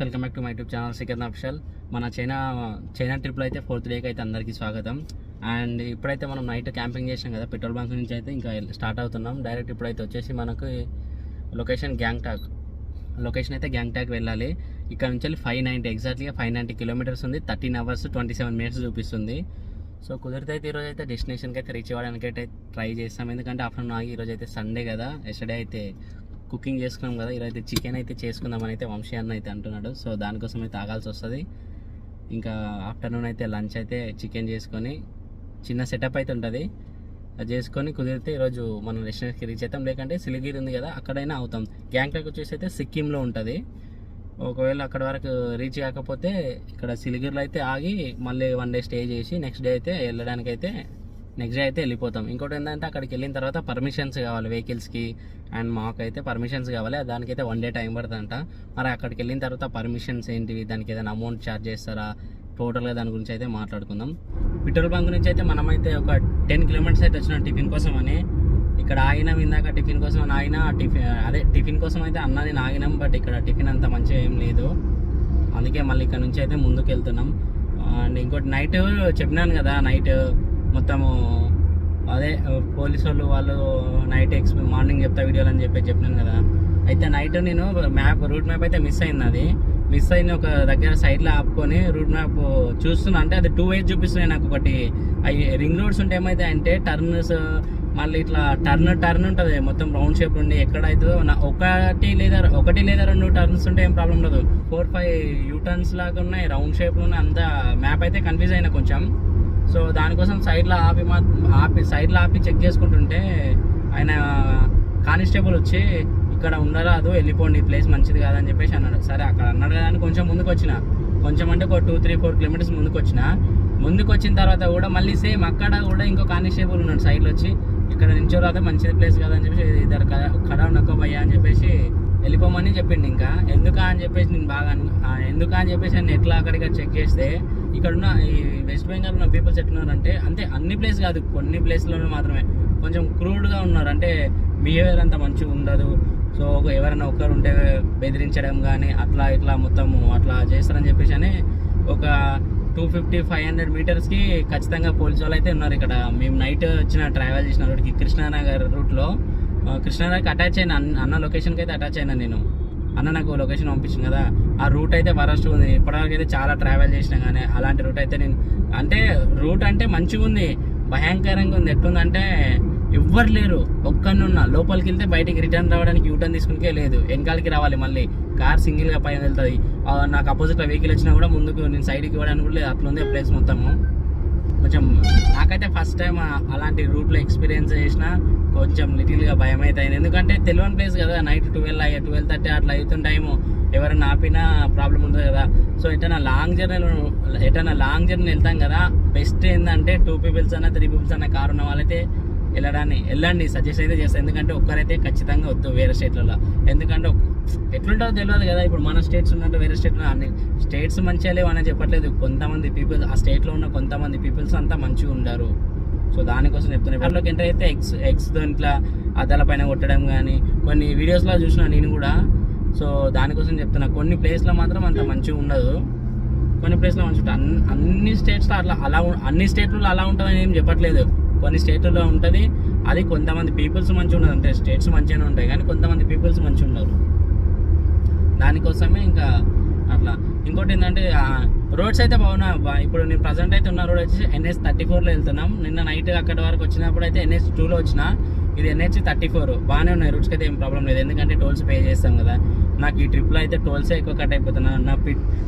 Welcome back to my YouTube channel సికర్న్ official. మన China ట్రిప్లో అయితే 4th డేకి అయితే అందరికీ స్వాగతం. అండ్ ఇప్పుడైతే మనం నైట్ క్యాంపింగ్ చేసాం కదా, పెట్రోల్ బంక్ నుంచి అయితే ఇంకా స్టార్ట్ అవుతున్నాం. డైరెక్ట్ ఇప్పుడైతే వచ్చేసి మనకు లొకేషన్ లొకేషన్ అయితే గ్యాంగ్టాక్ వెళ్ళాలి. ఇక్కడ నుంచి 590 ఎగ్జాక్ట్లీగా 590 కిలోమీటర్స్ ఉంది. 13 hours 27 minutes చూపిస్తుంది. సో కుదిరితే అయితే ఈరోజు అయితే డెస్టినేషన్కి అయితే రీచ్ అవ్వడానికి అయితే ట్రై చేస్తాం. ఎందుకంటే ఆఫ్టర్నూన్ ఆగి ఈరోజు అయితే సండే కదా, ఎస్టర్డే అయితే కుకింగ్ చేసుకున్నాం కదా, ఈరోజు అయితే చికెన్ అయితే చేసుకుందామని అయితే వంశీ అన్న అయితే అంటున్నాడు. సో దానికోసం అయితే ఆగాల్సి వస్తుంది. ఇంకా ఆఫ్టర్నూన్ అయితే లంచ్ అయితే చికెన్ చేసుకొని చిన్న సెటప్ అయితే ఉంటుంది, అది చేసుకొని కుదిరితే ఈరోజు మనం డెస్టినేషన్కి రీచ్ అవుతాం. లేకంటే సిలిగిరి ఉంది కదా, అక్కడైనా అవుతాం. గ్యాంగ్టాక్ వచ్చేసి అయితే సిక్కింలో ఉంటుంది. ఒకవేళ అక్కడ వరకు రీచ్ కాకపోతే ఇక్కడ సిలిగిరిలో అయితే ఆగి మళ్ళీ 1 day స్టే చేసి నెక్స్ట్ డే అయితే నెక్స్ట్ డే అయితే వెళ్ళిపోతాం. ఇంకోటి ఏంటంటే అక్కడికి వెళ్ళిన తర్వాత పర్మిషన్స్ కావాలి వెహికల్స్కి, అండ్ మాకైతే పర్మిషన్స్ కావాలి. దానికైతే 1 day టైం పడుతుందంట. మరి అక్కడికి వెళ్ళిన తర్వాత పర్మిషన్స్ ఏంటివి, దానికి ఏదైనా అమౌంట్ ఛార్జ్ చేస్తారా, టోటల్గా దాని గురించి అయితే మాట్లాడుకుందాం. పెట్రోల్ బంక్ నుంచి అయితే మనమైతే ఒక 10 kilometers అయితే వచ్చినాం టిఫిన్ కోసం అని. ఇక్కడ ఆగినాం, ఇందాక టిఫిన్ కోసం అని ఆగినా, టిఫిన్ కోసం అయితే అన్నది ఆగినాం. బట్ ఇక్కడ టిఫిన్ అంత మంచిగా ఏం లేదు, అందుకే మళ్ళీ ఇక్కడ నుంచి అయితే ముందుకు వెళ్తున్నాం. అండ్ ఇంకోటి నైట్ చెప్పినాను కదా, నైట్ మొత్తము అదే పోలీసు వాళ్ళు నైట్ మార్నింగ్ చెప్తా వీడియోలు అని చెప్పినాను కదా. అయితే నైట్ నేను రూట్ మ్యాప్ అయితే మిస్ అయింది. ఒక దగ్గర సైడ్లో ఆపుకొని రూట్ మ్యాప్ చూస్తున్నా. అంటే అది 2 ways చూపిస్తున్నాయి నాకు. ఒకటి రింగ్ రోడ్స్ ఉంటే ఏమైతే అంటే టర్న్స్, మళ్ళీ ఇట్లా టర్న్ ఉంటుంది మొత్తం రౌండ్ షేప్ ఉండి, ఎక్కడైతుందో ఒకటి లేదా 2 టర్న్స్ ఉంటే ఏం ప్రాబ్లం ఉండదు. 4-5 యూటర్న్స్ లాగా ఉన్నాయి, రౌండ్ షేప్లో ఉన్నాయి. అంతా మ్యాప్ అయితే కన్ఫ్యూజ్ అయినా కొంచెం. సో దానికోసం సైడ్లో ఆపి చెక్ చేసుకుంటుంటే ఆయన కానిస్టేబుల్ వచ్చి ఇక్కడ ఉండరాదు, వెళ్ళిపోండి, ఈ ప్లేస్ మంచిది కాదని చెప్పేసి అన్నాడు. సరే అక్కడ అన్నాడు కదా అని కొంచెం ముందుకు వచ్చిన, కొంచెం అంటే ఒక 2-3-4 kilometers ముందుకు వచ్చిన తర్వాత కూడా మళ్ళీ సేమ్ అక్కడ కూడా ఇంకో కానిస్టేబుల్ ఉన్నాడు సైడ్లో వచ్చి, ఇక్కడ నించోరాదే, మంచిది ప్లేస్ కాదని చెప్పేసి ఇద్దరు కడా నక్కో భయ్యా అని చెప్పేసి వెళ్ళిపోమని చెప్పిండు. ఇంకా ఎందుకా అని చెప్పేసి నేను ఎట్లా అక్కడికి చెక్ చేస్తే ఇక్కడున్న ఈ వెస్ట్ బెంగాల్ ఉన్న పీపుల్స్ ఎట్లున్నారంటే, అంటే అన్ని ప్లేస్ కాదు, కొన్ని ప్లేస్లోనే మాత్రమే కొంచెం క్రూడ్గా ఉన్నారు. అంటే బిహేవియర్ అంతా మంచిగా ఉండదు. సో ఎవరైనా ఒక్కరు ఉంటే బెదిరించడం కానీ అట్లా ఇట్లా మొత్తము అట్లా చేస్తారని చెప్పేసి అని ఒక 250-500 మీటర్స్కి ఖచ్చితంగా పోలీసు వాళ్ళు అయితే ఉన్నారు ఇక్కడ. మేము నైట్ ట్రావెల్ చేసిన రూట్కి కృష్ణానగర్ రూట్లో, కృష్ణానగర్కి అటాచ్ అయిన అన్న లొకేషన్కి అయితే అటాచ్ అయినా నేను. అన్న నాకు లొకేషన్ పంపించింది కదా, ఆ రూట్ అయితే వరస్ట్ ఉంది. ఇప్పటివరకు అయితే చాలా ట్రావెల్ చేసినా కానీ అలాంటి రూట్ అయితే నేను, అంటే రూట్ అంటే మంచిగా ఉంది, భయంకరంగా ఉంది. ఎట్లుందంటే ఎవ్వరు లేరు, ఒక్కనున్నా లోపలికి వెళ్తే బయటికి రిటర్న్ రావడానికి యూటర్న్ తీసుకునికే లేదు, వెనకాలకి రావాలి, మళ్ళీ కార్ సింగిల్గా పైన వెళ్తుంది. నాకు అపోజిట్లో వెహికల్ వచ్చినా కూడా ముందుకు నేను సైడ్కి ఇవ్వడానికి కూడా లేదు, అట్లుంది ప్లేస్ మొత్తము. కొంచెం నాకైతే ఫస్ట్ టైం అలాంటి రూట్లో ఎక్స్పీరియన్స్ చేసిన, కొంచెం లిటిల్గా భయం అయితే అయింది. ఎందుకంటే తెలియని ప్లేస్ కదా, నైట్ 12-30 అట్లా అవుతున్న టైము ఎవరైనా ఆపినా ప్రాబ్లం ఉంటుంది కదా. సో ఎటైనా లాంగ్ జర్నీ వెళ్తాం కదా, బెస్ట్ ఏంటంటే 2 people అన్నా 3 people అన్న కారు ఉన్న వాళ్ళైతే వెళ్ళండి సజెస్ట్ అయితే చేస్తాను. ఎందుకంటే ఒక్కరైతే ఖచ్చితంగా వద్దు వేరే స్టేట్లలో. ఎందుకంటే ఎట్లుంటుందో తెలియదు కదా. ఇప్పుడు మన స్టేట్స్ ఉన్నట్టు వేరే స్టేట్లో అన్ని స్టేట్స్ మంచిగా లేవు అని చెప్పట్లేదు. కొంతమంది పీపుల్స్ ఆ స్టేట్లో ఉన్న కొంతమంది పీపుల్స్ అంతా మంచిగా ఉండరు. సో దానికోసం చెప్తున్నాను. వాళ్ళకి ఎంటర్ అయితే ఎగ్స్ ఇట్లా అద్దాల పైన కొట్టడం కానీ కొన్ని వీడియోస్లో చూసిన నేను కూడా. సో దానికోసం చెప్తున్నా. కొన్ని ప్లేస్లో మాత్రం అంత మంచిగా ఉండదు, కొన్ని ప్లేస్లో మంచిగా ఉంటుంది. అన్ని స్టేట్స్లో అన్ని స్టేట్లలో అలా ఉంటుందని ఏం చెప్పట్లేదు. కొన్ని స్టేట్లలో ఉంటుంది, అది కొంతమంది పీపుల్స్ మంచిగా ఉండదు. అంటే స్టేట్స్ మంచిగానే ఉంటాయి కానీ కొంతమంది పీపుల్స్ మంచిగా ఉండరు. దానికోసమే ఇంకా అట్లా. ఇంకోటి ఏంటంటే రోడ్స్ అయితే బాగున్నాయి. ఇప్పుడు నేను ప్రజెంట్ అయితే ఉన్న రోడ్ వచ్చి NH 34లో వెళ్తున్నాం. నిన్న నైట్ అక్కడి వరకు వచ్చినప్పుడు అయితే NH 2లో వచ్చిన, ఇది NH 34. బాగానే ఉన్నాయి రూట్స్కి అయితే ఏం ప్రాబ్లం లేదు, ఎందుకంటే టోల్స్ పే చేస్తాం కదా. నాకు ఈ ట్రిప్లో అయితే టోల్సే ఎక్కువ కట్ అయిపోతున్నాను. నా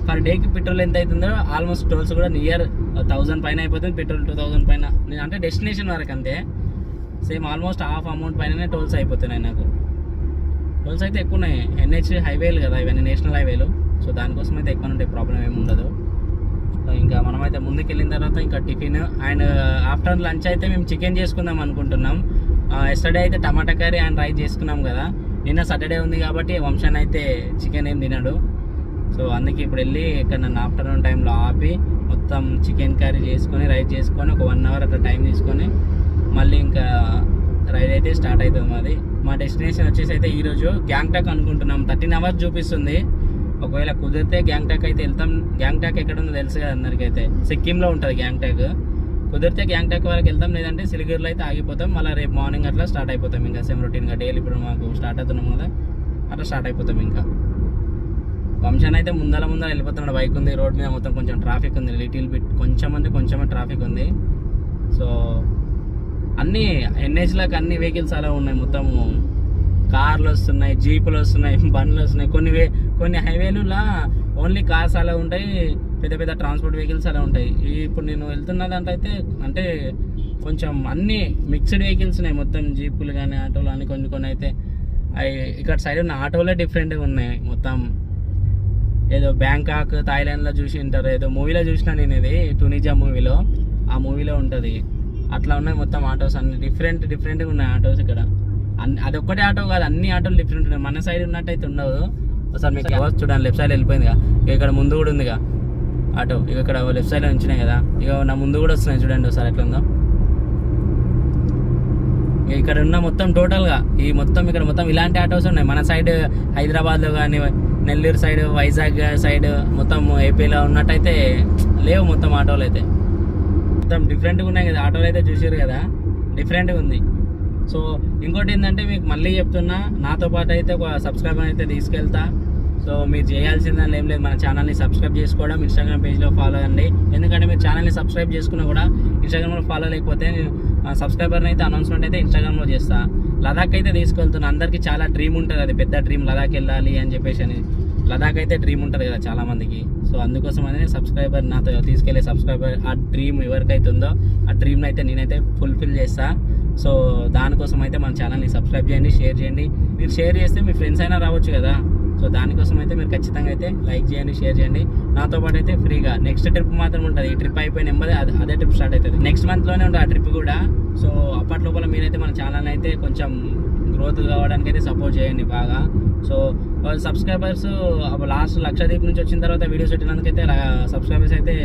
పర్ డేకి పెట్రోల్ ఎంత అవుతుందో ఆల్మోస్ట్ టోల్స్ కూడా నియర్ 1000 పైన అయిపోతుంది. పెట్రోల్ 2000 పైన, నేను అంటే డెస్టినేషన్ వరకు అంతే. సేమ్ ఆల్మోస్ట్ హాఫ్ అమౌంట్ పైననే టోల్స్ అయిపోతున్నాయి నాకు. టోల్స్ అయితే ఎక్కువ ఉన్నాయి, NH హైవేలు కదా ఇవన్నీ, నేషనల్ హైవేలు. సో దానికోసం అయితే ఎక్కువ ఉంటే ప్రాబ్లం ఏమి ఉండదు. ఇంకా మనమైతే ముందుకు వెళ్ళిన తర్వాత ఇంకా టిఫిన్ అండ్ ఆఫ్టర్ లంచ్ అయితే మేము చికెన్ చేసుకుందాం అనుకుంటున్నాం. ఎస్టర్డే అయితే టమాటా కర్రీ అండ్ రైస్ చేసుకున్నాం కదా. నిన్న సాటర్డే ఉంది కాబట్టి వంశాన్ అయితే చికెన్ ఏం తినడు. సో అందుకే ఇప్పుడు వెళ్ళి ఇక్కడ నన్ను ఆఫ్టర్నూన్ టైంలో ఆపి మొత్తం చికెన్ కర్రీ చేసుకొని రైస్ చేసుకొని ఒక 1 hour అట్లా టైం తీసుకొని మళ్ళీ ఇంకా రైడ్ అయితే స్టార్ట్ అవుతుంది. మా డెస్టినేషన్ వచ్చేసి అయితే ఈరోజు గ్యాంగ్టాక్ అనుకుంటున్నాం. 13 hours చూపిస్తుంది. ఒకవేళ కుదిరితే గ్యాంగ్టాక్ అయితే వెళ్తాం. గ్యాంగ్టాక్ ఎక్కడ ఉందో తెలుసు కదా అందరికైతే, సిక్కింలో ఉంటుంది గ్యాంగ్టాక్. కుదిరితే గ్యాంగ్టాక్ వరకు వెళ్తాం, లేదంటే సిలిగురిలో అయితే ఆగిపోతాం. మళ్ళీ రేపు మార్నింగ్ అట్లా స్టార్ట్ అయిపోతాం ఇంకా సేమ్ రొటీన్గా డైలీ. ఇప్పుడు మాకు స్టార్ట్ అవుతున్నాం కదా, అట్లా స్టార్ట్ అయిపోతాం ఇంకా. వంశాన్ని అయితే ముందర వెళ్ళిపోతున్నాడు. బైక్ ఉంది, రోడ్ మీద మొత్తం కొంచెం ట్రాఫిక్ ఉంది, లిటిల్ బిట్ కొంచెమే ట్రాఫిక్ ఉంది. సో అన్నీ ఎన్హెచ్లకు అన్ని వెహికల్స్ అలా ఉన్నాయి. మొత్తము కార్లు వస్తున్నాయి, జీపులు వస్తున్నాయి, బండ్లు వస్తున్నాయి. కొన్ని హైవేలులా ఓన్లీ కార్స్ అలా ఉంటాయి, పెద్ద పెద్ద ట్రాన్స్పోర్ట్ వెహికల్స్ అలా ఉంటాయి. ఇప్పుడు నేను వెళ్తున్న దాంట్లో అయితే అంటే కొంచెం అన్ని మిక్స్డ్ వెహికల్స్ ఉన్నాయి. మొత్తం జీపులు కానీ ఆటోలు అని కొన్ని అయితే ఇక్కడ సైడ్ ఉన్న ఆటోలే డిఫరెంట్గా ఉన్నాయి. మొత్తం ఏదో బ్యాంకాక్ థాయిలాండ్లో చూసి ఉంటారు, ఏదో మూవీలో చూసినా నేను, ఇది టునిజా మూవీలో, ఆ మూవీలో ఉంటుంది. అట్లా ఉన్నాయి మొత్తం ఆటోస్ అన్ని డిఫరెంట్గా ఉన్నాయి ఆటోస్ ఇక్కడ. అదొక్కటే ఆటో కాదు, అన్ని ఆటోలు డిఫరెంట్ ఉన్నాయి. మన సైడ్ ఉన్నట్టయితే ఉండదు. ఒకసారి మీకు చూడండి, లెఫ్ట్ సైడ్ వెళ్ళిపోయిందిగా, ఇక్కడ ముందు కూడా ఉందిగా ఆటో. ఇక ఇక్కడ లెఫ్ట్ సైడ్లో ఉంచినాయి కదా, ఇక నా ముందు కూడా వస్తున్నాయి చూడండి ఒకసారి ఎట్లా ఉందో. ఇక్కడ ఉన్న మొత్తం టోటల్గా ఈ మొత్తం ఇక్కడ మొత్తం ఇలాంటి ఆటోస్ ఉన్నాయి. మన సైడ్ హైదరాబాద్లో కానీ, నెల్లూరు సైడ్, వైజాగ్ సైడ్, మొత్తం ఏపీలో ఉన్నట్టయితే లేవు మొత్తం ఆటోలు అయితే. మొత్తం డిఫరెంట్గా ఉన్నాయి కదా ఆటోలు అయితే, చూసారు కదా, డిఫరెంట్గా ఉంది. సో ఇంకోటి ఏంటంటే మీకు మళ్ళీ చెప్తున్నా, నాతో పాటు అయితే ఒక సబ్స్క్రైబర్ అయితే తీసుకెళ్తా. సో మీరు చేయాల్సిందని ఏం లేదు, మన ఛానల్ని సబ్స్క్రైబ్ చేసుకోవడం, ఇన్స్టాగ్రామ్ పేజ్లో ఫాలో అవ్వండి. ఎందుకంటే మీరు ఛానల్ని సబ్స్క్రైబ్ చేసుకున్నా కూడా ఇన్స్టాగ్రామ్లో ఫాలో లేకపోతే సబ్స్క్రైబర్ని అయితే అనౌన్స్మెంట్ అయితే ఇన్స్టాగ్రామ్లో చేస్తా. లదాఖ్ అయితే తీసుకెళ్తున్నా. అందరికీ చాలా డ్రీమ్ ఉంటుంది, అది పెద్ద డ్రీమ్, లదాఖ్ వెళ్ళాలి అని చెప్పేసి అని. లదాఖ్ అయితే డ్రీమ్ ఉంటుంది కదా చాలామందికి. సో అందుకోసం అనేది సబ్స్క్రైబర్, నాతో తీసుకెళ్లే సబ్స్క్రైబర్, ఆ డ్రీమ్ ఎవరికైతే ఉందో ఆ డ్రీమ్ని అయితే నేనైతే ఫుల్ఫిల్ చేస్తా. సో దానికోసం అయితే మన ఛానల్ని సబ్స్క్రైబ్ చేయండి, షేర్ చేయండి. మీరు షేర్ చేస్తే మీ ఫ్రెండ్స్ అయినా రావచ్చు కదా. సో దానికోసం అయితే మీరు ఖచ్చితంగా అయితే లైక్ చేయండి, షేర్ చేయండి. నాతో పాటు అయితే ఫ్రీగా నెక్స్ట్ ట్రిప్ మాత్రం ఉంటుంది. ఈ ట్రిప్ అయిపోయిన నెమ్మది అదే ట్రిప్ స్టార్ట్ అవుతుంది. నెక్స్ట్ మంత్లోనే ఉంటుంది ఆ ట్రిప్ కూడా. సో అప్పట్లోపల మీరైతే మన ఛానల్ అయితే కొంచెం గ్రోత్ కావడానికి అయితే సపోర్ట్ చేయండి బాగా. సో సబ్స్క్రైబర్స్ లాస్ట్ లక్షదీప్ నుంచి వచ్చిన తర్వాత వీడియోస్ పెట్టినందుకైతే సబ్స్క్రైబర్స్ అయితే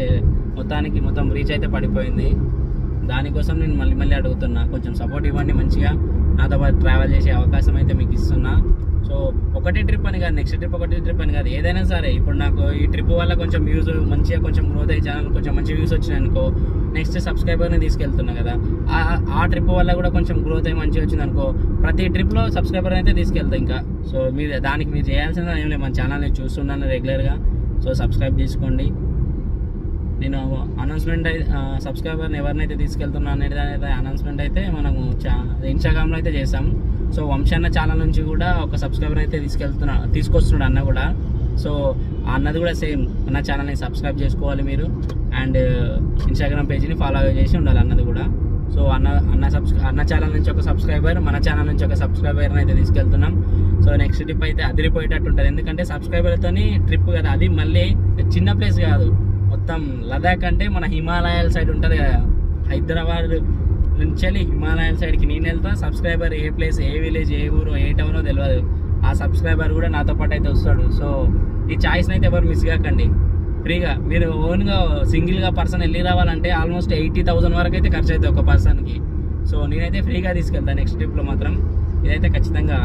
మొత్తం రీచ్ అయితే పడిపోయింది. దానికోసం నేను మళ్ళీ అడుగుతున్నా, కొంచెం సపోర్ట్ ఇవ్వండి. మంచిగా నాతో పాటు ట్రావెల్ చేసే అవకాశం అయితే మీకు ఇస్తున్నా. సో ఒకటే ట్రిప్ అని కాదు, నెక్స్ట్ ట్రిప్ ఒకటే ట్రిప్ అని కాదు, ఏదైనా సరే. ఇప్పుడు నాకు ఈ ట్రిప్ వల్ల కొంచెం వ్యూస్ మంచిగా కొంచెం గ్రోత్ అయ్యి ఛానల్ కొంచెం మంచి వ్యూస్ వచ్చినాయి అనుకో, నెక్స్ట్ సబ్స్క్రైబర్ని తీసుకెళ్తున్నా కదా, ఆ ట్రిప్ వల్ల కూడా కొంచెం గ్రోత్ అయ్యి మంచిగా వచ్చింది అనుకో, ప్రతి ట్రిప్లో సబ్స్క్రైబర్ అయితే తీసుకెళ్తా ఇంకా. సో దానికి మీరు చేయాల్సింది ఏం లేదు, మన ఛానల్ని చూస్తున్నాను రెగ్యులర్గా. సో సబ్స్క్రైబ్ చేసుకోండి. నేను అనౌన్స్మెంట్ సబ్స్క్రైబర్ని ఎవరినైతే తీసుకెళ్తున్నా అనేది అనౌన్స్మెంట్ అయితే మనము ఇన్స్టాగ్రామ్లో అయితే చేస్తాం. సో వంశన్న ఛానల్ నుంచి కూడా ఒక సబ్స్క్రైబర్ అయితే తీసుకొస్తున్నాడు అన్న కూడా. సో అన్నది కూడా సేమ్, అన్న ఛానల్ని సబ్స్క్రైబ్ చేసుకోవాలి మీరు, అండ్ ఇన్స్టాగ్రామ్ పేజీని ఫాలో చేసి ఉండాలి అన్నది కూడా. సో అన్న ఛానల్ నుంచి ఒక సబ్స్క్రైబర్, మన ఛానల్ నుంచి ఒక సబ్స్క్రైబర్ని అయితే తీసుకెళ్తున్నాం. సో నెక్స్ట్ ట్రిప్ అయితే అదిరిపోయేటట్టు ఉంటుంది. ఎందుకంటే సబ్స్క్రైబర్తో ట్రిప్ కదా, అది మళ్ళీ చిన్న ప్లేస్ కాదు. మొత్తం లదాఖ్ అంటే మన హిమాలయాల సైడ్ ఉంటుంది కదా, హైదరాబాద్ నుంచి వెళ్ళి హిమాలయాల సైడ్కి నేను వెళ్తా. సబ్స్క్రైబర్ ఏ ప్లేస్, ఏ విలేజ్, ఏ ఊరు, ఏ టౌనో తెలియదు, ఆ సబ్స్క్రైబర్ కూడా నాతో పాటు అయితే వస్తాడు. సో ఈ ఛాయిస్ని అయితే ఎవరు మిస్ కాకండి. ఫ్రీగా మీరు ఓన్గా సింగిల్గా పర్సన్ వెళ్ళి రావాలంటే ఆల్మోస్ట్ 80,000 వరకు అయితే ఖర్చు అవుతుంది ఒక పర్సన్కి. సో నేనైతే ఫ్రీగా తీసుకెళ్తాను నెక్స్ట్ ట్రిప్లో మాత్రం. ఇదైతే ఖచ్చితంగా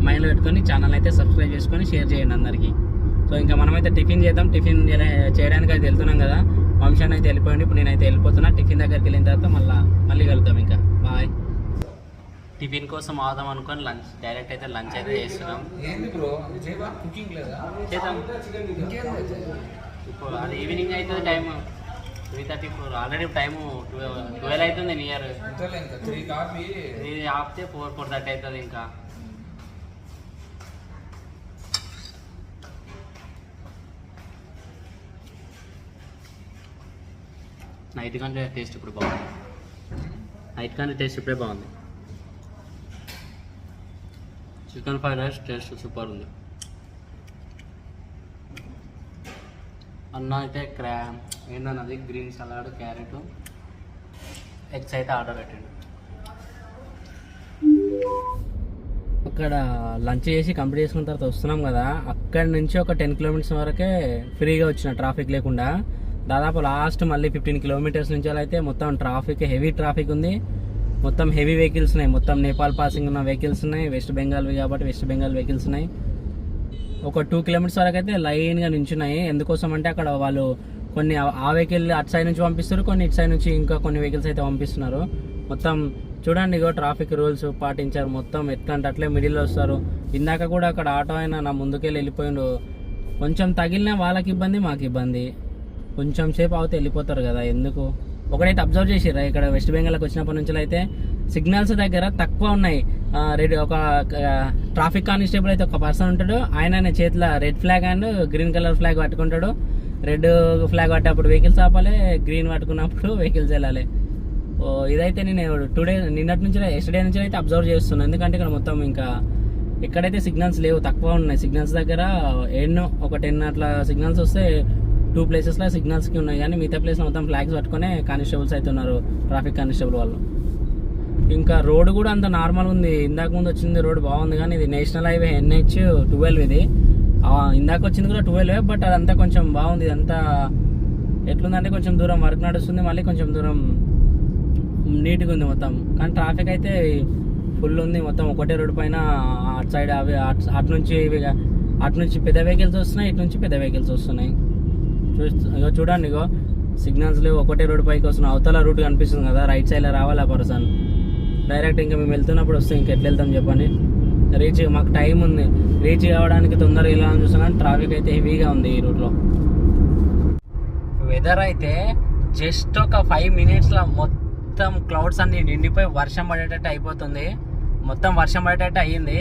మైండ్లో పెట్టుకొని ఛానల్ అయితే సబ్స్క్రైబ్ చేసుకొని షేర్ చేయండి అందరికీ. సో ఇంకా మనమైతే టిఫిన్ చేద్దాం. టిఫిన్ చేయడానికి అయితే వెళ్తున్నాం కదా, వంశాన్ని అయితే వెళ్ళిపోయింది. ఇప్పుడు నేనైతే వెళ్ళిపోతున్నా. టిఫిన్ దగ్గరికి వెళ్ళిన తర్వాత మళ్ళీ కలుద్దాం ఇంకా. బాయ్. టిఫిన్ కోసం ఆదాం అనుకొని డైరెక్ట్ అయితే లంచ్ అయితే చేస్తున్నాం. ఇప్పుడు అది ఈవినింగ్ అవుతుంది, టైము 3:34. ఆల్రెడీ టైము 12 అవుతుంది. నియర్ 3 ఆపితే 4:30 అవుతుంది ఇంకా. నైట్ కంటే టేస్ట్ ఇప్పుడు బాగుంది. ఇప్పుడే బాగుంది. Chicken fried rice taste super ఉంది. అన్న అయితే ఏంటన్నది గ్రీన్ సలాడ్, క్యారెట్, ఎగ్స్ అయితే ఆర్డర్ పెట్టండి. అక్కడ లంచ్ చేసి కంప్లీట్ చేసుకున్న తర్వాత వస్తున్నాం కదా, అక్కడి నుంచి ఒక 10 కిలోమీటర్స్ వరకే ఫ్రీగా వచ్చిన, ట్రాఫిక్ లేకుండా. దాదాపు లాస్ట్ మళ్ళీ 15 కిలోమీటర్స్ నుంచి అయితే మొత్తం ట్రాఫిక్, హెవీ ట్రాఫిక్ ఉంది. మొత్తం హెవీ వెహికల్స్ ఉన్నాయి. మొత్తం నేపాల్ పాసింగ్ ఉన్న వెహికల్స్ ఉన్నాయి. వెస్ట్ బెంగాల్వి కాబట్టి వెస్ట్ బెంగాల్ వెహికల్స్ ఉన్నాయి. ఒక 2 కిలోమీటర్స్ వరకు అయితే లైన్గా నించున్నాయి. ఎందుకోసం అంటే అక్కడ వాళ్ళు కొన్ని ఆ వెహికల్ అటు సైడ్ నుంచి పంపిస్తారు, కొన్ని ఇటు సైడ్ నుంచి ఇంకా కొన్ని వెహికల్స్ అయితే పంపిస్తున్నారు. మొత్తం చూడండి ఇగో ట్రాఫిక్ రూల్స్ పాటించారు. మొత్తం ఎట్లా అంటే అట్లే మిడిల్లో వస్తారు. ఇందాక కూడా అక్కడ ఆటో అయినా నా ముందుకెళ్ళి వెళ్ళిపోయిండు. కొంచెం తగిలినా వాళ్ళకి ఇబ్బంది, మాకు ఇబ్బంది. కొంచెం సేపు అవుతే వెళ్ళిపోతారు కదా ఎందుకు. ఒకడైతే అబ్జర్వ్ చేసిర్రా, ఇక్కడ వెస్ట్ బెంగాల్కి వచ్చినప్పటి నుంచి అయితే సిగ్నల్స్ దగ్గర తక్కువ ఉన్నాయి. ఒక ట్రాఫిక్ కానిస్టేబుల్ అయితే ఒక పర్సన్ ఉంటాడు, ఆయన చేతిలో red flag and green colour flag పట్టుకుంటాడు. రెడ్ ఫ్లాగ్ పట్టేటప్పుడు వెహికల్స్ ఆపాలి, గ్రీన్ పట్టుకున్నప్పుడు వెహికల్స్ వెళ్ళాలి. ఇదైతే నేను నిన్నటి నుంచి ఎస్టర్డే నుంచి అయితే అబ్జర్వ్ చేస్తున్నాను. ఎందుకంటే ఇక్కడ మొత్తం ఇంకా ఎక్కడైతే సిగ్నల్స్ లేవు, తక్కువ ఉన్నాయి. సిగ్నల్స్ దగ్గర ఎన్నో ఒక 10 అట్లా సిగ్నల్స్ వస్తే 2 ప్లేసెస్లో సిగ్నల్స్కి ఉన్నాయి, కానీ మిగతా ప్లేస్లో మొత్తం ఫ్లాగ్స్ పట్టుకునే కానిస్టేబుల్స్ అయితే ఉన్నారు, ట్రాఫిక్ కానిస్టేబుల్ వాళ్ళు. ఇంకా రోడ్ కూడా అంత నార్మల్ ఉంది. ఇందాక ముందు వచ్చింది రోడ్ బాగుంది, కానీ ఇది నేషనల్ హైవే NH-12 ఇది. ఇందాక వచ్చింది కూడా 12, బట్ అదంతా కొంచెం బాగుంది. ఇదంతా ఎట్లుందంటే కొంచెం దూరం వర్క్ నడుస్తుంది, మళ్ళీ కొంచెం దూరం నీట్గా ఉంది మొత్తం. కానీ ట్రాఫిక్ అయితే ఫుల్ ఉంది. మొత్తం ఒకటే రోడ్డు పైన అటు సైడ్ అవి అటు నుంచి పెద్ద వెహికల్స్ వస్తున్నాయి, ఇటు నుంచి పెద్ద వెహికల్స్ వస్తున్నాయి. ఇగో చూడండి, ఇగో సిగ్నల్స్ లేవు, ఒకటే రోడ్డు పైకి వస్తున్నాయి. అవతల రూట్ కనిపిస్తుంది కదా, రైట్ సైడ్లో రావాలి ఆ పర్సన్. డైరెక్ట్ ఇంకా మేము వెళ్తున్నప్పుడు వస్తే ఇంకెట్లా వెళ్తాం చెప్పండి. మాకు టైం ఉంది, రీచ్ కావడానికి తొందరగా వెళ్ళాలని చూస్తున్నాం. ట్రాఫిక్ అయితే హెవీగా ఉంది ఈ రూట్లో. వెదర్ అయితే జస్ట్ ఒక 5 minutesలో మొత్తం క్లౌడ్స్ అన్ని నిండిపోయి వర్షం పడేటట్టు అయిపోతుంది. మొత్తం వర్షం పడేటట్టు అయ్యింది.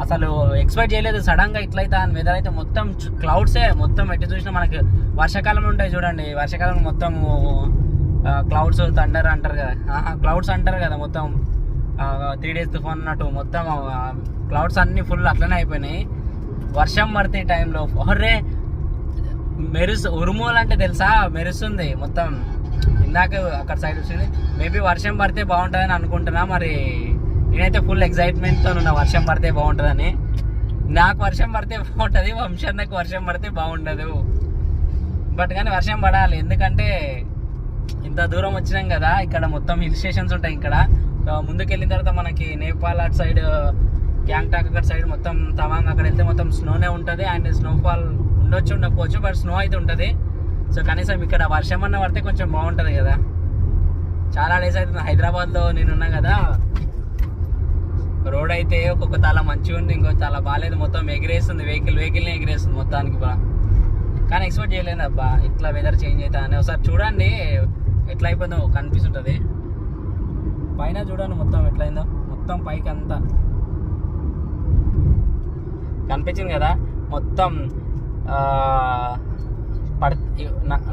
అసలు ఎక్స్పెక్ట్ చేయలేదు సడన్గా ఇట్లయితే అని. వెదర్ అయితే మొత్తం క్లౌడ్సే, మొత్తం ఎటు చూసినా మనకి వర్షాకాలంలో ఉంటాయి చూడండి. వర్షాకాలంలో మొత్తం క్లౌడ్స్ థండర్ అంటారు కదా, క్లౌడ్స్ అంటారు కదా, మొత్తం 3 days తుఫాన్ అన్నట్టు మొత్తం క్లౌడ్స్ అన్నీ ఫుల్ అట్లనే అయిపోయినాయి. వర్షం పడితే టైంలో అరే ఉరుములు అంటే తెలుసా, మెరుస్తుంది మొత్తం. ఇందాక అక్కడ సైడ్ వచ్చింది. మేబీ వర్షం పడితే బాగుంటుందని అనుకుంటున్నా. మరి నేనైతే ఫుల్ ఎక్సైట్మెంట్తో ఉన్నా వర్షం పడితే బాగుంటుందని. నాకు వర్షం పడితే బాగుంటుంది, వంశానికి వర్షం పడితే బాగుండదు. బట్ కానీ వర్షం పడాలి, ఎందుకంటే ఇంత దూరం వచ్చినాం కదా. ఇక్కడ మొత్తం హిల్ స్టేషన్స్ ఉంటాయి. ఇక్కడ ముందుకు వెళ్ళిన తర్వాత మనకి నేపాల్ అటు సైడ్, గ్యాంగ్టాక్ అక్కడ సైడ్ మొత్తం తవాంగ్ అక్కడ వెళ్తే మొత్తం స్నోనే ఉంటుంది. అండ్ స్నోఫాల్ ఉండొచ్చు ఉండకపోవచ్చు, బట్ స్నో అయితే ఉంటుంది. సో కనీసం ఇక్కడ వర్షం అన్న పడితే కొంచెం బాగుంటుంది కదా. చాలా డేస్ అవుతుంది హైదరాబాద్లో నేనున్నా కదా. రోడ్ అయితే ఒక్కొక్క తల మంచిగా ఉంది, ఇంకో తల బాగాలేదు. మొత్తం ఎగిరేస్తుంది, వెహికల్ని ఎగిరేస్తుంది మొత్తానికి బా. కానీ ఎక్స్పెక్ట్ చేయలేదు అబ్బా ఇట్లా వెదర్ చేంజ్ అవుతా అని. ఒకసారి చూడండి ఎట్లా అయిపోయిందో కనిపిస్తుంటుంది. పైన చూడండి మొత్తం ఎట్లయిందో, మొత్తం పైకి అంతా కనిపించింది కదా. మొత్తం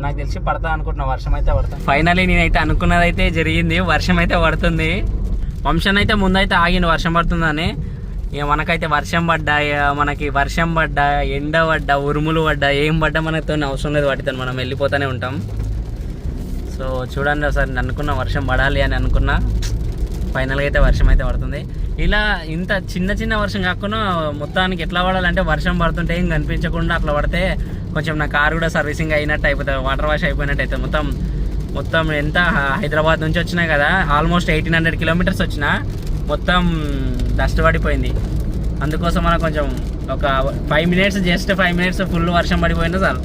నాకు తెలిసి పడతా అనుకుంటున్నా, వర్షం అయితే పడతా. ఫైనలీ నేనైతే అనుకున్నది అయితే జరిగింది, వర్షం అయితే పడుతుంది. వంశన్ అయితే ముందైతే ఆగింది వర్షం పడుతుందని. ఇక మనకైతే వర్షం పడ్డా, ఎండ పడ్డా, ఉరుములు పడ్డా, ఏం పడ్డా మనతో అవసరం లేదు, వాటితో మనం వెళ్ళిపోతూనే ఉంటాం. సో చూడండి ఒకసారి, అనుకున్న వర్షం పడాలి అని అనుకున్నా, ఫైనల్గా అయితే వర్షం అయితే పడుతుంది. ఇలా ఇంత చిన్న వర్షం కాకుండా మొత్తానికి ఎట్లా పడాలంటే వర్షం పడుతుంటే ఏం కనిపించకుండా అట్లా పడితే కొంచెం నా కారు కూడా సర్వీసింగ్ అయినట్టు అయిపోతుంది, వాటర్ వాష్ అయిపోయినట్టు అయితే. మొత్తం ఎంత హైదరాబాద్ నుంచి వచ్చినా కదా, ఆల్మోస్ట్ 1800 kilometers వచ్చినా మొత్తం డస్ట్ పడిపోయింది. అందుకోసం మనం కొంచెం ఒక 5 minutes, జస్ట్ 5 minutes ఫుల్ వర్షం పడిపోయింది చాలు.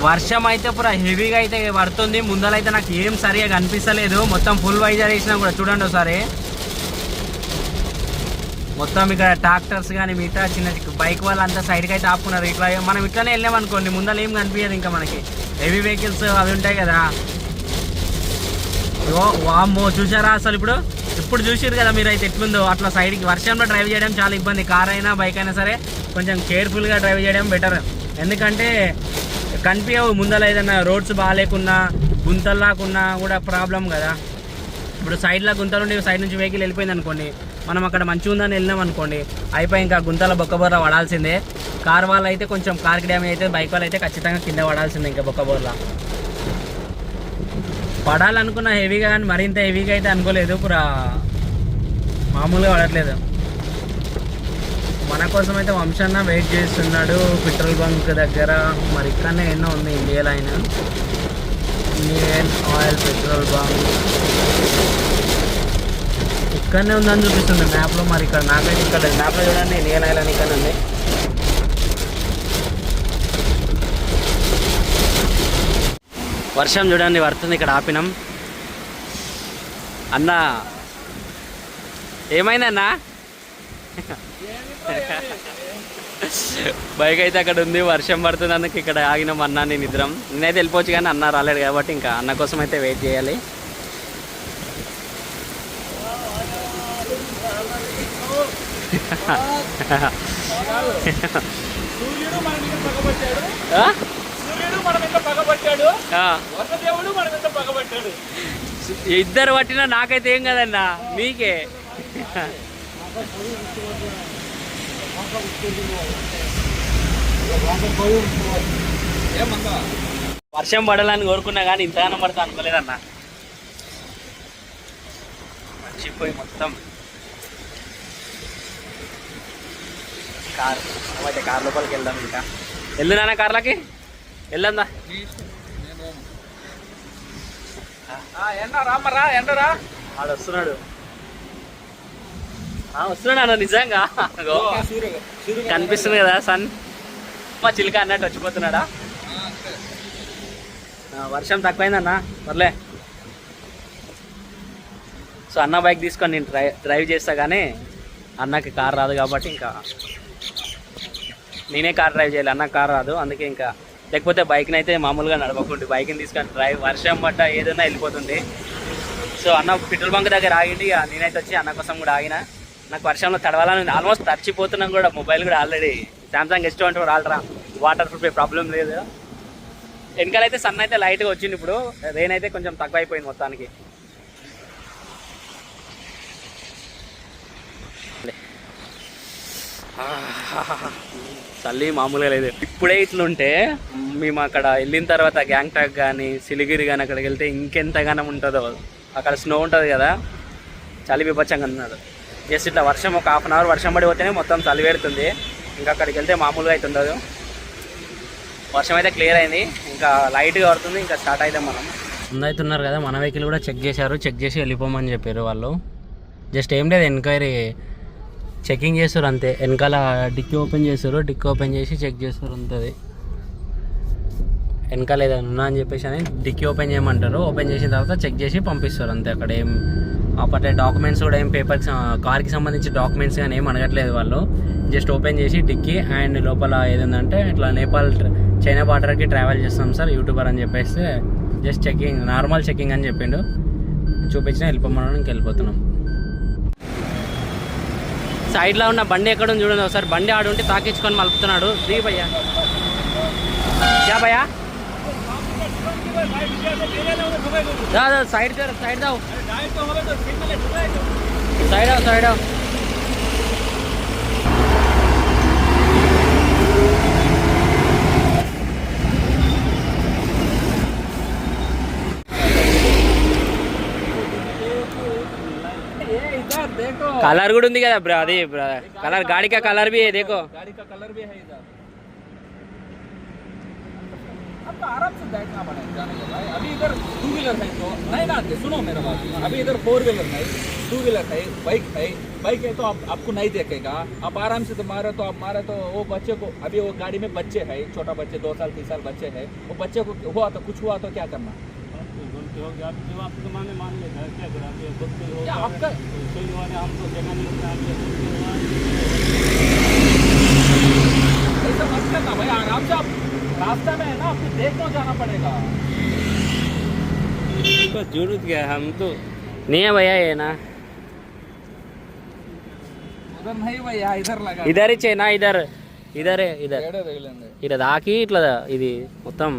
వర్షం అయితే పూరా హెవీగా అయితే పడుతుంది. ముందరైతే నాకు ఏం సరిగా కనిపిస్తలేదు, మొత్తం ఫుల్ వైజాగ్ వేసినా కూడా. చూడండి ఒకసారి, మొత్తం ఇక్కడ ట్రాక్టర్స్ కానీ మిగతా చిన్న బైక్ వాళ్ళంతా సైడ్కి అయితే ఆపుకున్నారు. ఇట్లా మనం ఇట్లానే వెళ్ళామనుకోండి, ముందర ఏం కనిపించదు. ఇంకా మనకి హెవీ వెహికల్స్ అవి ఉంటాయి కదా. వామ్మో చూసారా అసలు, ఇప్పుడు చూసారు కదా మీరు అయితే ఎట్లుందో. అట్లా సైడ్కి వర్షంలో డ్రైవ్ చేయడం చాలా ఇబ్బంది. కార్ అయినా బైక్ అయినా సరే కొంచెం కేర్ఫుల్గా డ్రైవ్ చేయడం బెటర్. ఎందుకంటే కనిపించవు ముందర, ఏదైనా రోడ్స్ బాగాలేకున్నా గుంతల్లాకున్నా కూడా ప్రాబ్లం కదా. ఇప్పుడు సైడ్లో గుంతలు ఉండి సైడ్ నుంచి వెహికల్ వెళ్ళిపోయింది అనుకోండి, మనం అక్కడ మంచిగా ఉందని వెళ్ళినాం అనుకోండి, అయిపోయి ఇంకా గుంతల బొక్కబోర్ర పడాల్సిందే. కార్ వాళ్ళు అయితే కొంచెం కార్కి డ్యామేజ్ అయితే, బైక్ వాళ్ళు అయితే ఖచ్చితంగా కింద పడాల్సిందే ఇంకా బొక్కబోర్ల. పడాలనుకున్న హెవీగా, కానీ మరింత హెవీగా అయితే అనుకోలేదు, పూరా మామూలుగా పడట్లేదు. మన కోసం అయితే వంశన్న వెయిట్ చేస్తున్నాడు పెట్రోల్ బంక్ దగ్గర. మరి ఇక్కడనే ఎన్నో ఉంది ఇండియాలో, అయినా ఇండియన్ ఆయిల్ పెట్రోల్ బంక్. ఇక్కడనే ఉందని చూపిస్తుంది మ్యాప్లో, మరి ఇక్కడ నాకైతే ఇక్కడ లేదు. మ్యాప్లో చూడండి నేను ఐలాండ్ ఇక్కడ ఉంది. వర్షం చూడండి పడుతుంది, ఇక్కడ ఆపినాం. అన్న ఏమైందన్నా? బైక్ అయితే అక్కడ ఉంది, వర్షం పడుతుంది, అందుకు ఇక్కడ ఆగినాం అన్న నేను ఇద్దరం. నేనైతే వెళ్ళిపోవచ్చు కానీ అన్న రాలేడు కాబట్టి ఇంకా అన్న కోసం అయితే వెయిట్ చేయాలి. ఇద్దరు పట్టినా నాకైతే ఏం కదన్నా, మీకే. వర్షం పడాలని కోరుకున్నా కానీ ఇంతగానో పడతా అనుకోలేదన్నా. మర్చిపోయి మొత్తం కారు అయితే కారు లోపలికి వెళ్దాం. ఇంకా వెళ్తున్నానా కార్లకి? వెళ్దా రామరా ఎండరా వాడు వస్తున్నాడు. వస్తున్నాడు నిజంగా, కనిపిస్తుంది కదా సన్. మా చిలుక అన్నట్టు వచ్చిపోతున్నాడా? వర్షం తక్కువైందన్నా, పర్లే. సో అన్న బైక్ తీసుకొని నేను డ్రైవ్ చేస్తా కానీ అన్నకి కార్ రాదు కాబట్టి ఇంకా నేనే కార్ డ్రైవ్ చేయాలి, అన్న కార్ రాదు. అందుకే ఇంకా లేకపోతే బైక్ని అయితే మామూలుగా నడవకుండా బైక్ని తీసుకొని డ్రైవ్, వర్షం పడ్డ ఏదైనా వెళ్ళిపోతుంది. సో అన్న పెట్రోల్ బంక్ దగ్గర ఆగింది, ఇక నేనైతే వచ్చి అన్న కోసం కూడా ఆగిన. నాకు వర్షంలో తడవాలని ఆల్మోస్ట్ తడిచిపోతున్నాం కూడా. మొబైల్ కూడా already Samsung S24 ultra, water proof problem లేదు. వెనకాలైతే సన్ అయితే లైట్గా వచ్చింది, ఇప్పుడు రెయిన్ అయితే కొంచెం తక్కువ అయిపోయింది మొత్తానికి. చల్లి మామూలుగా లేదు. ఇప్పుడే ఇట్లుంటే మేము అక్కడ వెళ్ళిన తర్వాత గ్యాంగ్టాక్ కానీ సిలిగిరి కానీ అక్కడికి వెళ్తే ఇంకెంతగానో ఉంటుందో. అక్కడ స్నో ఉంటుంది కదా, చలి బీభత్సంగా ఉన్నాడు. జస్ట్ ఇట్లా వర్షం ఒక హాఫ్ అన్ అవర్ వర్షం పడి పోతేనే మొత్తం చలి పెడుతుంది. ఇంకా అక్కడికి వెళ్తే మామూలుగా అయితే ఉండదు. వర్షం అయితే క్లియర్ అయింది, ఇంకా లైట్గా పడుతుంది. ఇంకా స్టార్ట్ అయితే మనం ముందైతున్నారు కదా, మన వెహికల్ కూడా చెక్ చేశారు. చెక్ చేసి వెళ్ళిపోమని చెప్పారు వాళ్ళు. జస్ట్ ఏం లేదు, ఎంక్వైరీ చెకింగ్ చేస్తారు అంతే. వెనకాల డిక్కీ ఓపెన్ చేస్తారు, డిక్కీ ఓపెన్ చేసి చెక్ చేస్తారు అంతది. వెనకాల ఏదైనా ఉన్నా అని చెప్పేసి అని డిక్కీ ఓపెన్ చేయమంటారు. ఓపెన్ చేసిన తర్వాత చెక్ చేసి పంపిస్తారు అంతే. అక్కడ ఏం అప్పట్లో డాక్యుమెంట్స్ కూడా ఏం పేపర్స్, కార్కి సంబంధించి డాక్యుమెంట్స్ కానీ ఏం అడగట్లేదు వాళ్ళు. జస్ట్ ఓపెన్ చేసి డిక్కీ అండ్ లోపల ఏదంటే ఇట్లా నేపాల్ చైనా బార్డర్కి ట్రావెల్ చేస్తాం సార్ యూట్యూబర్ అని చెప్పేస్తే జస్ట్ చెకింగ్, నార్మల్ చెకింగ్ అని చెప్పిండు. చూపించిన వెళ్ళిపోమని ఇంక వెళ్ళిపోతున్నాం. సైడ్లో ఉన్న బండి ఎక్కడ ఉంది చూడండి ఒకసారి. బండి ఆడుంటే తాకించుకొని మలుపుతున్నాడు. శ్రీ భయ్యా క్యా భయ్యా సైడ్ సైడ్ దావు సైడ్ ఆవు సైడ్ ఆవు. कलर కూడా ఉంది కదా బ్రో, అది कलर गाड़ी का कलर भी है, देखो गाड़ी का कलर भी है इधर. आपको आराम से बैठना पड़ेगा जाने के भाई. अभी इधर 2 व्हीलर है तो नहीं ना, सुनो मेरा बात. अभी इधर 4 व्हीलर है, 2 व्हीलर है, बाइक है तो आपको नहीं देखेगा. आप आराम से तो मारे तो आप मारे तो वो बच्चे को, अभी वो गाड़ी में बच्चे है, छोटा बच्चे 2 साल 3 साल बच्चे है, वो बच्चे को हुआ तो कुछ हुआ तो क्या करना? हो गया जब आपके माने मान लेगा क्या करा आपका हमको जगह नहीं ऐसा मत करना भाई. आराम से आप रास्ता में है ना, आपको देखना जाना पड़ेगा. तो जरूरत क्या, हम तो नहीं है भैया ये ना, उधर नहीं भैया, इधर लगा, इधर ही चाहिए ना, इधर इधर है, इधर इधर దాకి ఇట్లా ఇది మొత్తం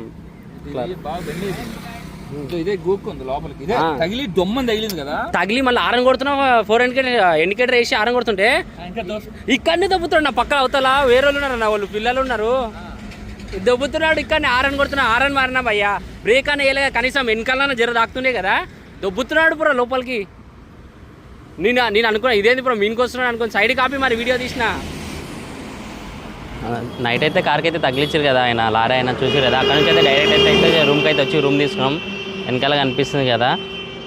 ఇదే గోక్కుంది లోపలికి. ఇదే తగిలి దొమ్మని తగిలింది కదా, తగిలి మళ్ళీ ఆరం కొడుతున్నావు. 4 ఇండికేటర్ వేసి ఆరం కొడుతుంటే ఇక్కడనే దొబ్బుతున్నాడు. నా పక్కన అవతల వేరే వాళ్ళు ఉన్నారు, నా వాళ్ళు పిల్లలు ఉన్నారు, దొబ్బుతున్నాడు. ఇక్కడనే ఆరన్ కొడుతున్నా, ఆరన్ మారినా భయ్యా. బ్రేక్ అని వేయలేక కనీసం వెనకాలన్నా జర దాక్కుతుండే కదా, దొబ్బుతున్నాడు బ్రో లోపలికి. నేను అనుకున్నా ఇదేంది బ్రో మీనికి వస్తున్నాడు అనుకుని సైడ్ కాపీ మరి వీడియో తీసిన. నైట్ అయితే కార్కి అయితే తగిలించారు కదా ఆయన, లారీ అయినా చూసారు కదా. అక్కడ నుంచి అయితే డైరెక్ట్ అయితే రూమ్కి అయితే వచ్చి రూమ్ తీసుకున్నాం. వెనకాల కనిపిస్తుంది కదా,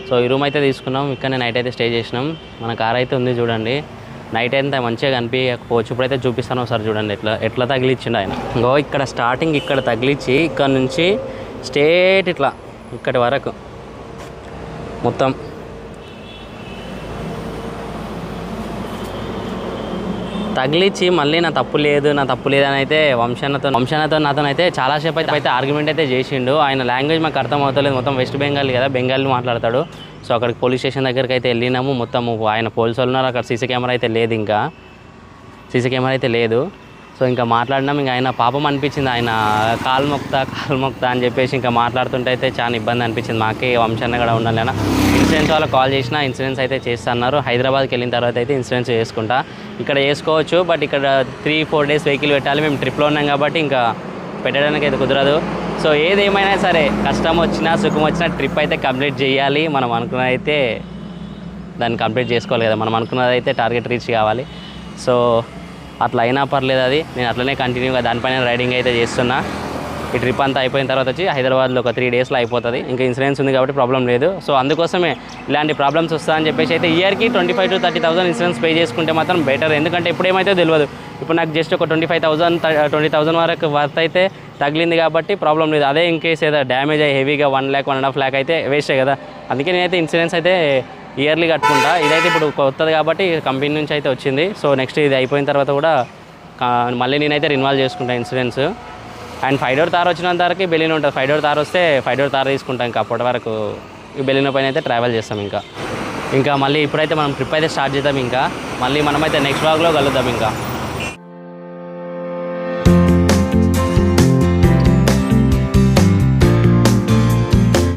సో సో ఈ రూమ్ అయితే తీసుకున్నాం, ఇక్కడనే నైట్ అయితే స్టే చేసినాం. మన కార్ అయితే ఉంది చూడండి. నైట్ అయితే మంచిగా కనిపించకపోవచ్చు, ఇప్పుడైతే చూపిస్తాను ఒకసారి చూడండి ఎట్లా తగిలిచ్చిండు ఆయన. ఇంకో ఇక్కడ స్టార్టింగ్ ఇక్కడ తగిలిచ్చి ఇక్కడ నుంచి స్ట్రేట్ ఇట్లా ఇక్కడి వరకు మొత్తం తగిలిచ్చి మళ్ళీ నా తప్పు లేదు అని అయితే వంశన్నతో నాతో అయితే చాలాసేపు అయితే ఆర్గ్యుమెంట్ అయితే చేసిండు. ఆయన లాంగ్వేజ్ మాకు అర్థం అవుతలేదు, మొత్తం వెస్ట్ బెంగాల్ కదా, బెంగాలీ మాట్లాడతాడు. సో అక్కడికి పోలీస్ స్టేషన్ దగ్గరికి అయితే వెళ్ళినాము. మొత్తం ఆయన పోలీసు వాళ్ళు ఉన్నారు అక్కడ, సీసీ కెమెరా అయితే లేదు. సో ఇంకా మాట్లాడినాం. ఇంకా ఆయన పాపం అనిపించింది, ఆయన కాలు మొక్తా అని చెప్పేసి ఇంకా మాట్లాడుతుంటే అయితే చాలా ఇబ్బంది అనిపించింది మాకే. వంశన్న కూడా ఉండాలి ఇన్సూరెన్స్ వాళ్ళకి కాల్ చేసినా ఇన్సూరెన్స్ అయితే చేస్తున్నారు. హైదరాబాద్కి వెళ్ళిన తర్వాత అయితే ఇన్సూరెన్స్ చేసుకుంటా. ఇక్కడ చేసుకోవచ్చు, బట్ ఇక్కడ 3-4 డేస్ వెహికల్ పెట్టాలి. మేము ట్రిప్లో ఉన్నాం కాబట్టి ఇంకా పెట్టడానికి అయితే కుదరదు. సో ఏదేమైనా సరే కష్టం వచ్చినా సుఖం వచ్చినా ట్రిప్ అయితే కంప్లీట్ చేయాలి. మనం అనుకున్నది అయితే దాన్ని కంప్లీట్ చేసుకోవాలి కదా, మనం అనుకున్నది అయితే టార్గెట్ రీచ్ కావాలి. సో అట్లా అయినా పర్లేదు, అది నేను అట్లనే కంటిన్యూగా దానిపైన రైడింగ్ అయితే చేస్తున్నా. ఈ ట్రిప్ అంతా అయిపోయిన తర్వాత వచ్చి హైదరాబాద్లో ఒక 3 డేస్లో అయిపోతుంది. ఇంకా ఇన్సూరెన్స్ ఉంది కాబట్టి ప్రాబ్లం లేదు. సో అందుకోసమే ఇలాంటి ప్రాబ్లమ్స్ వస్తాయని చెప్పేసి అయితే ఇయర్కి 25,000 to 30,000 ఇన్సూరెన్స్ పే చేసుకుంటే మాత్రం బెటర్. ఎందుకంటే ఇప్పుడు ఏమైతే తెలియదు. ఇప్పుడు నాకు జస్ట్ ఒక 25,000 20,000 వరకు వర్త్ అయితే తగిలింది కాబట్టి ప్రాబ్లం లేదు. అదే ఇన్ కేస్ ఏదో డ్యామేజ్ అయ్యి హెవీగా 1 lakh 1.5 lakh అయితే వేస్టే కదా. అందుకే నేనైతే ఇన్సూరెన్స్ అయితే ఇయర్లీ కట్టుకుంటా. ఇదైతే ఇప్పుడు కొత్తది కాబట్టి కంపెనీ నుంచి అయితే వచ్చింది. సో నెక్స్ట్ ఇది అయిపోయిన తర్వాత కూడా మళ్ళీ నేనైతే రిన్వాల్వ్ చేసుకుంటాను ఇన్సూరెన్స్. అండ్ 5 door తార్ వచ్చినంత వరకు బెలినో ఉంటుంది. 5 door తార్ వస్తే 5 door తార్ తీసుకుంటాం. ఇంకా అప్పటి వరకు ఈ బెలినో పైన అయితే ట్రావెల్ చేస్తాం. ఇంకా మళ్ళీ ఇప్పుడైతే మనం ట్రిప్ అయితే స్టార్ట్ చేద్దాం. ఇంకా మళ్ళీ మనమైతే నెక్స్ట్ వ్లాగ్లో కలుద్దాం. ఇంకా